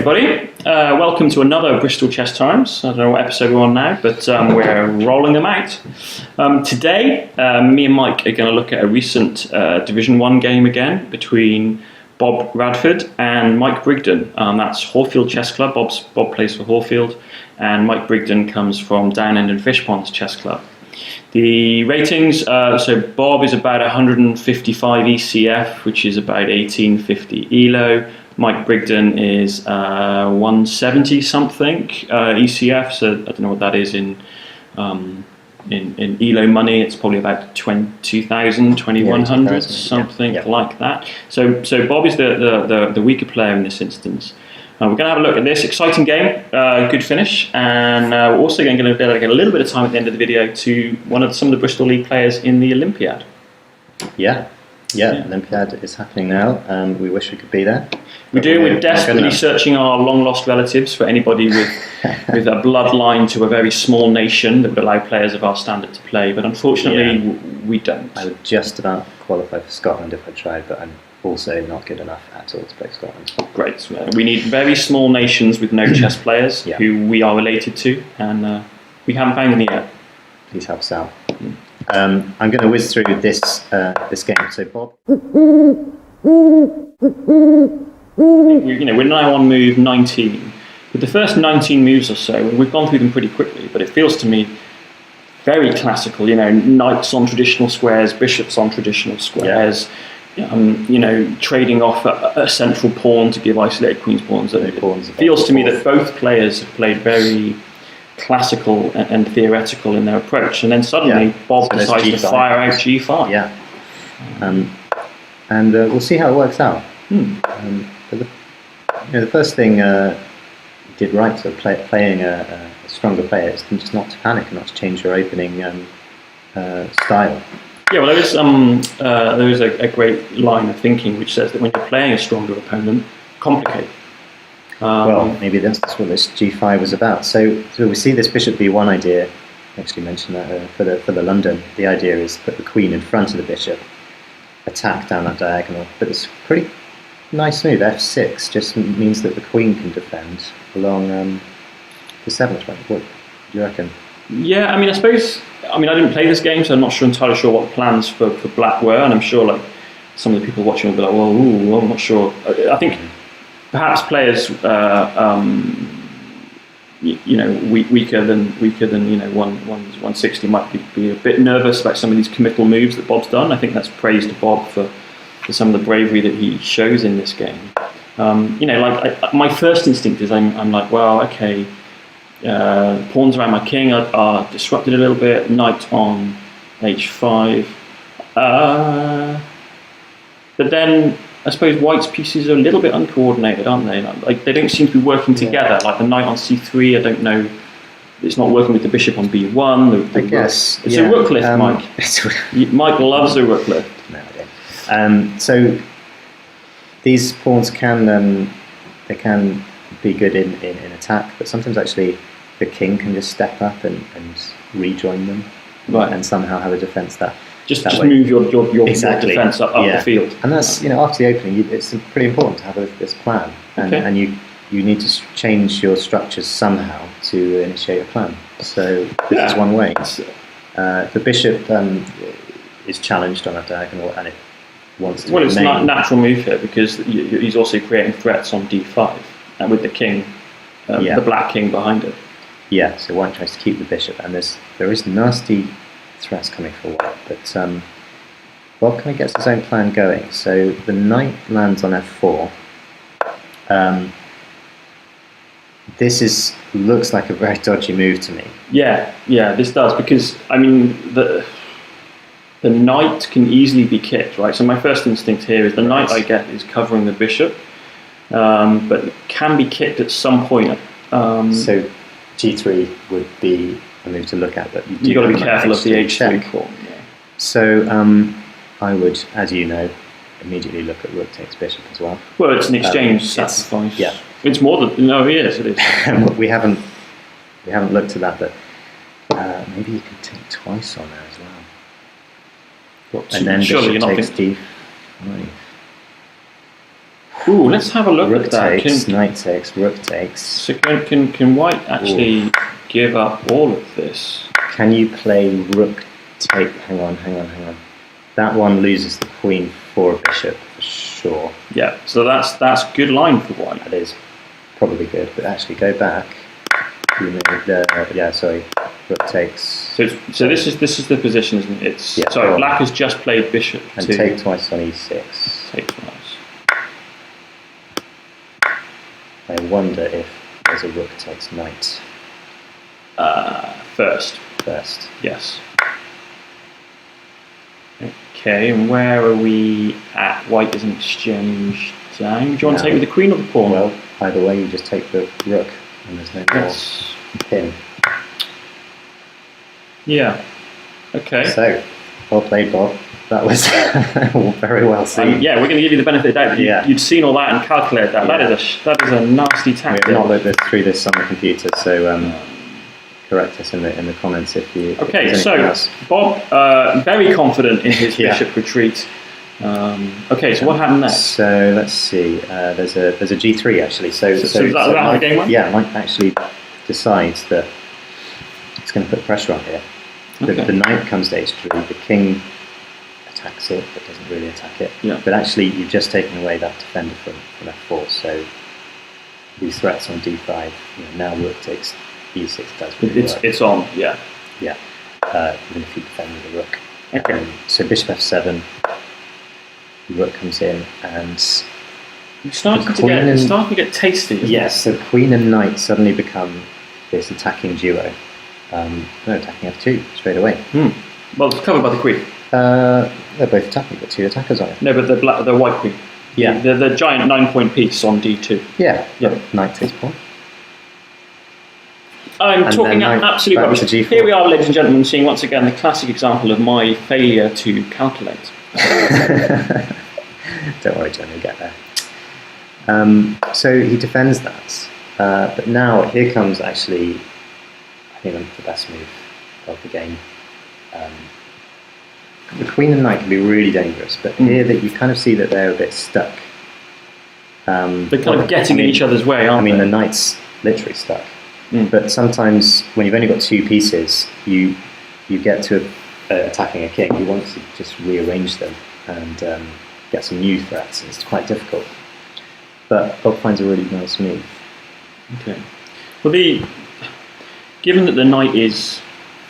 everybody. Welcome to another Bristol Chess Times. I don't know what episode we're on now, but we're rolling them out. Today, me and Mike are going to look at a recent Division 1 game again between Bob Radford and Mike Brigden. That's Horfield Chess Club. Bob plays for Horfield, and Mike Brigden comes from Downend and Fishponds Chess Club. The ratings, so Bob is about 155 ECF, which is about 1850 ELO. Mike Brigden is 170 something ECF, so I don't know what that is in ELO money. It's probably about 22,000, 2,100, something like that. So Bob is the weaker player in this instance. We're going to have a look at this exciting game, good finish, and we're also going to dedicate a little bit of time at the end of the video to some of the Bristol League players in the Olympiad. Yeah, Olympiad is happening now. We wish we could be there. We're desperately searching our long-lost relatives for anybody with a bloodline to a very small nation that would allow players of our standard to play, but unfortunately we don't. I would just about qualify for Scotland if I tried, but I'm also not good enough at all to play Scotland. Great. We need very small nations with no chess players who we are related to, and we haven't found any yet. Please help us out. I'm going to whiz through this game. So Bob, we're now on move 19. With the first 19 moves or so, and we've gone through them pretty quickly, but it feels to me very classical. Knights on traditional squares, bishops on traditional squares. Trading off a central pawn to give isolated queen's pawns. It feels to me that both players have played very classical and theoretical in their approach, and then suddenly Bob decides to fire out G5. Yeah, and we'll see how it works out. But the first thing you did right, so playing a stronger player, is just not to panic and not to change your opening style. Yeah, well, there is a great line of thinking which says that when you're playing a stronger opponent, complicate. Well, maybe that's what this G5 was about. So we see this Bishop B1 idea. I actually mentioned that for the London. The idea is put the queen in front of the bishop, attack down that diagonal. But it's a pretty nice move. F6 just means that the queen can defend along the 7th rank. What do you reckon? Yeah, I suppose. I didn't play this game, so I'm not entirely sure what the plans for Black were, and I'm sure some of the people watching will be like, well, I'm not sure. I think perhaps players, weaker than 160 might be a bit nervous about some of these committal moves that Bob's done. I think that's praise to Bob for some of the bravery that he shows in this game. My first instinct is I'm like, well, okay. Pawns around my king are disrupted a little bit. Knight on h5. But then I suppose White's pieces are a little bit uncoordinated, aren't they? They don't seem to be working together. Like the knight on c3, I don't know. It's not working with the bishop on b1. I guess it's a rook lift, Mike. Mike loves a rook lift. No, I don't. So these pawns can be good in attack, but sometimes actually the king can just step up and rejoin them, and somehow have a defence that just way. Move your defence up the field. And that's after the opening, it's pretty important to have this plan, and you need to change your structures somehow to initiate a plan. So this is one way. The bishop is challenged on that diagonal, and it wants to. Well, it's not a natural move here because he's also creating threats on d5, and with the king, the black king behind it. Yeah, so White tries to keep the bishop, and there is nasty threats coming for White, but Bob kind of gets his own plan going. So the knight lands on f4. This looks like a very dodgy move to me. Yeah, this does, because the knight can easily be kicked, right? So my first instinct here is the knight I get is covering the bishop, but it can be kicked at some point. So G3 would be a move to look at, but you've got to be careful of the H3 pawn. Yeah. So I would, as you know, immediately look at rook takes bishop as well. Well, it's an exchange sacrifice. Yeah, it's more than it is. we haven't looked at that, but maybe you can take twice on there as well. And then bishop takes d5. Ooh, let's have a look Rook at that. takes, knight takes, rook takes. So can white actually give up all of this? Can you play rook take? Hang on. That one loses the queen for a bishop for sure. Yeah, so that's good line for white. That is probably good, but actually go back. Rook takes. So this is the position, isn't it? It's Yeah, sorry, black has just played bishop and to take twice on e6. take twice. I wonder if there's a rook takes knight First. Yes. Okay, and where are we at? White is an exchange down. Do you want to take with the queen or the pawn? Well, either way, you just take the rook, and there's no more pin. Yeah. Okay. So, well played, Bob. That was very well seen. Yeah, we're going to give you the benefit of the doubt that you'd seen all that and calculated that. Yeah. That is a nasty tactic. We have not looked through this on the computer, so correct us in the comments if you. Okay, if so else. Bob, very confident in his bishop retreat. Okay, so what happened next? So let's see. There's a g3 actually. So is that how the game went? Yeah, Mike actually decides that it's going to put pressure on here. The knight comes to h3. The king attacks it, but doesn't really attack it. Yeah. But actually, you've just taken away that defender from f4. So these threats on d5. Now rook takes e6 does really work. It's on. Yeah. Yeah. Even if you defend with a rook. Okay. So bishop f7. The rook comes in and It's starting to get tasty. Yes, so queen and knight suddenly become this attacking duo. Attacking f2 straight away. Well, it's covered by the queen. They're both attacking, but two attackers on it. No, but the white queen. Yeah. The giant 9-point piece on d2. Yeah. Yeah. Knight takes pawn. I'm And talking then absolute back rubbish. to g4. Here we are, ladies and gentlemen, seeing once again the classic example of my failure to calculate. Don't worry, John, you'll get there. So he defends that. But now here comes actually, I think, the best move of the game. The queen and knight can be really dangerous, but here that you kind of see that they're a bit stuck. They're kind of getting in each other's way, aren't they? the knight's literally stuck. But sometimes when you've only got two pieces, you get to attacking a king. You want to just rearrange them and get some new threats. It's quite difficult. But Bob finds a really nice move. Okay. Well, given that the knight is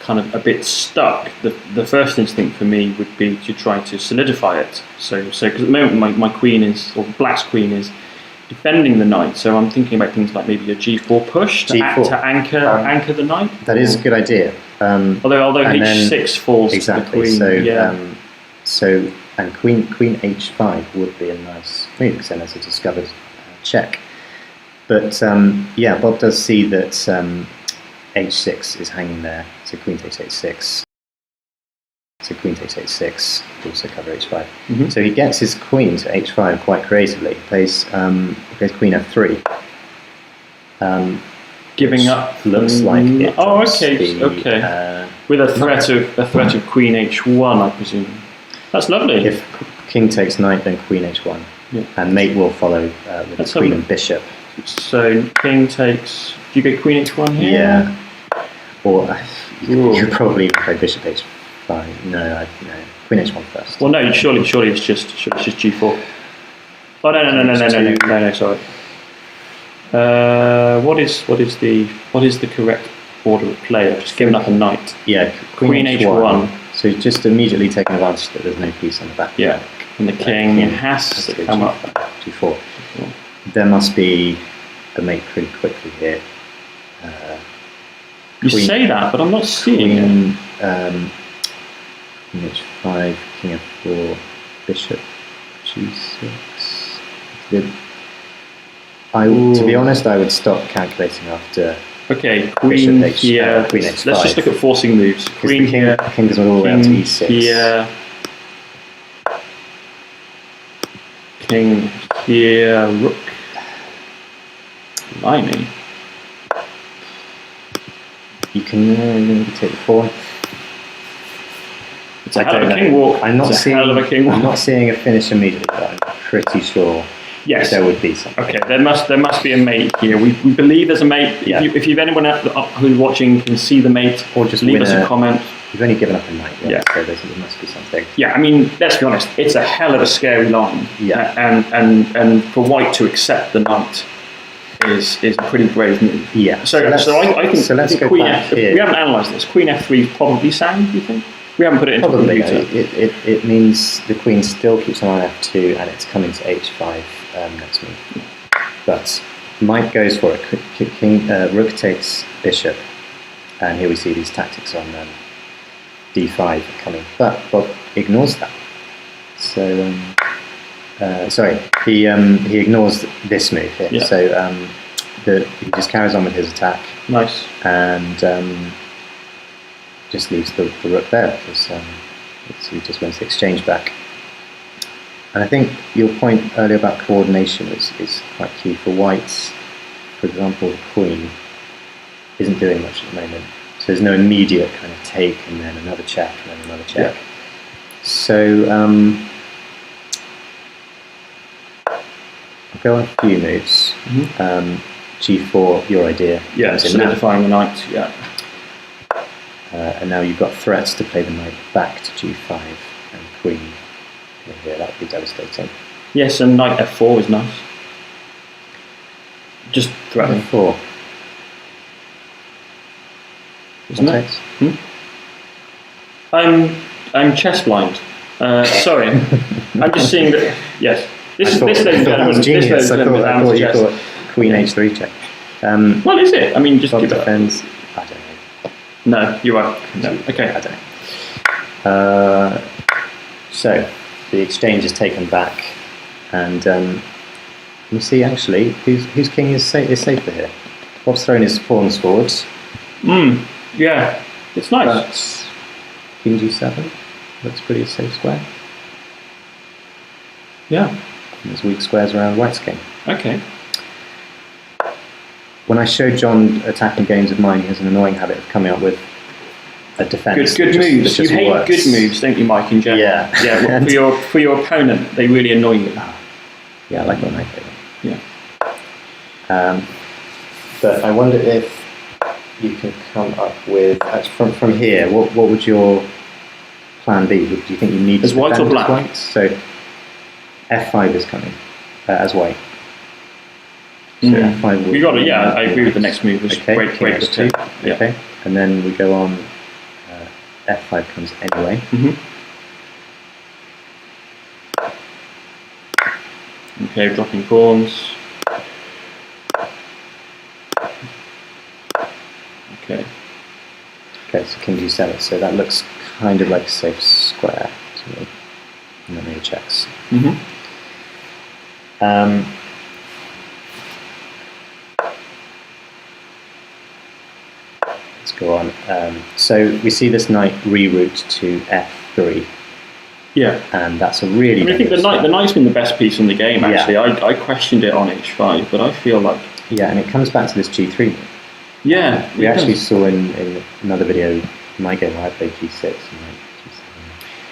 kind of a bit stuck, the first instinct for me would be to try to solidify it. So because at the moment my queen is, or black's queen is, defending the knight. So I'm thinking about things like maybe a g4 push to anchor the knight. That is a good idea. Although h6 falls exactly, to the queen. So and queen h5 would be a nice move because then there's a discovered check. But Bob does see that h6 is hanging there. So queen takes h6. So queen takes h6, also cover h5. So he gets his queen to h5 quite creatively. He plays queen f3. Giving up. Looks like it. Okay. With a threat of queen h1, I presume. That's lovely. If king takes knight, then queen h1, and mate will follow with the queen and bishop. So king takes. Do you get queen h1 here? Yeah. Or you could probably play bishop h5. No, queen h1 first. Well, no. Surely it's just g4. Oh no. Sorry. What is the correct order of play? I've just given up a knight. Yeah, queen h1. So just immediately taking advantage that there's no piece on the back. Yeah, and the king has to come up. g4. There must be a mate pretty quickly here. You say that, but I'm not seeing it. King h5, king f4, bishop g6. To be honest, I would stop calculating after. Okay, queen here. Queen h5. Let's just look at forcing moves. Queen here. King goes all the way up to e6. Here. King here. Rook. Blimey. You can take the pawn. It's a hell of a king walk. I'm not seeing a finish immediately, but I'm pretty sure. Yes. there would be something. Okay, there must be a mate here. We believe there's a mate. Yeah. If you've anyone who's watching can see the mate, Or just leave us a comment. You've only given up a knight, right? Yeah. So there must be something. Yeah, I mean, let's be honest. It's a hell of a scary line. Yeah. And for white to accept the knight is a pretty brave move. Yeah. So I think. So let's go Queen back F. here. We haven't analysed this. Queen F3 is probably sound. Do you think? We haven't put it into Probably. the computer. It means the queen still keeps an eye on F2 and it's coming to H5 next move. But Mike goes for it. Rook takes bishop, and here we see these tactics on D5 coming. But Bob ignores that. So he ignores this move here. Yeah. So he just carries on with his attack. Nice. And just leaves the rook there because he just wins the exchange back. And I think your point earlier about coordination is quite key for whites. For example, the queen isn't doing much at the moment, so there's no immediate kind of take and then another check and then another check. Yeah. So I'll go on a few moves. Mm-hmm. G4, your idea. Yeah, solidifying the knight. Yeah. And now you've got threats to play the knight back to G5 and queen. Yeah, that would be devastating. Yes, and knight F4 is nice. Just threatening. F4. Isn't it? I'm chess blind. Sorry, I'm just seeing that. Yes, this ladies and gentlemen, genius. I thought you thought queen H3 check. Well, is it? I mean, just Bob give defends. I don't know. No, you're right. No. Okay, I don't know. So the exchange is taken back, and you see actually whose king is safer here. Bob's thrown his pawns forwards. Yeah, it's nice. But king G7 looks pretty safe square. Yeah. And there's weak squares around white's king. Okay. When I showed John attacking games of mine, he has an annoying habit of coming up with a defence. Good moves. You hate works. good moves, don't you, Mike? In general. Yeah. Yeah. For your opponent, they really annoy you. Yeah, I like when I play them. Yeah. But I wonder if you can come up with from here. What would your plan be? Do you think you need as white or black? White? So F5 is coming as white. So F5 we got it. Yeah, I agree with the next move. Okay, great H2. Yeah. Okay, and then we go on. F5 comes anyway. Mm-hmm. Okay, dropping pawns. Okay. Okay, so king G7. So that looks kind of like a safe square to me. And then he checks. Mm-hmm. Let's go on. So we see this knight reroute to F3. Yeah. And that's a really. I think the knight's been the best piece in the game. Actually, yeah. I questioned it on H5, but I feel like. Yeah, and it comes back to this G3. Yeah. We actually saw in another video in my game where I played G6 and G7.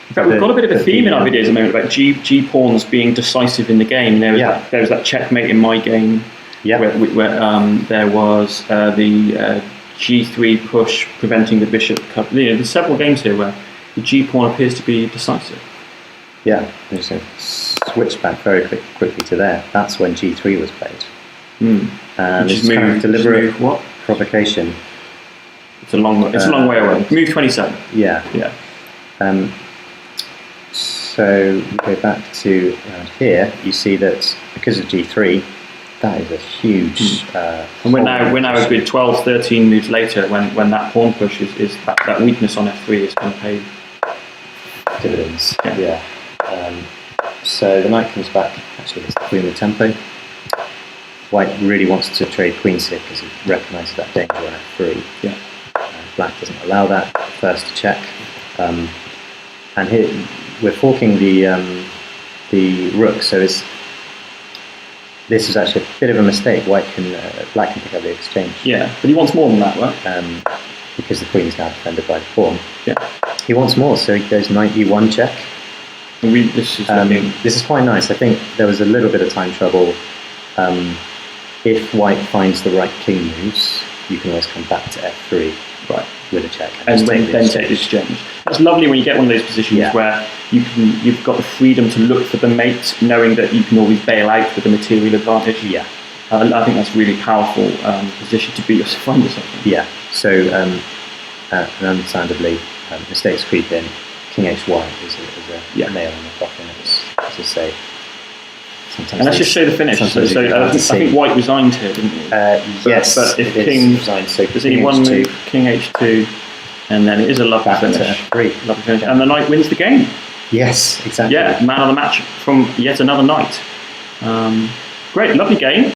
In fact, we've got a bit of a theme in our videos at the moment about G pawns being decisive in the game. There was that checkmate in my game where there was the G3 push preventing the bishop. There's several games here where the G pawn appears to be decisive. Yeah, I'm just going to switch back very quickly to there. That's when G3 was played. And it's kind of deliberate provocation. It's a long way away. Move 27. Yeah. So we go back to around here. You see that because of G3, that is a huge. And we're now a good 12, 13 moves later when that pawn push is that weakness on F3 is going to pay dividends. Yeah. So the knight comes back. Actually, it's the queen with tempo. White really wants to trade queen here because he recognises that danger on F3. Yeah. Black doesn't allow that. First to check. And here we're forking the rook. So this is actually a bit of a mistake. Black can pick up the exchange. Yeah, but he wants more than that, right? Because the queen is now defended by the pawn. Yeah. He wants more, so he goes knight E1 check. This is quite nice. I think there was a little bit of time trouble. If white finds the right king moves, you can always come back to f3 with a check. And then take the exchange. That's lovely when you get one of those positions where you've got the freedom to look for the mate, knowing that you can always bail out with a material advantage. Yeah. I think that's a really powerful position to be find yourself in. Yeah. So, and understandably, mistakes creep in. King h1 is a nail in the coffin, as I say. And let's just show the finish. So I think white resigned here, didn't he? Yes. But if king resigned, so there's only one move, king h2, and then it is a lovely finish. Lovely finish. And the knight wins the game. Yes, exactly. Yeah, man of the match from yet another knight. Great, lovely game.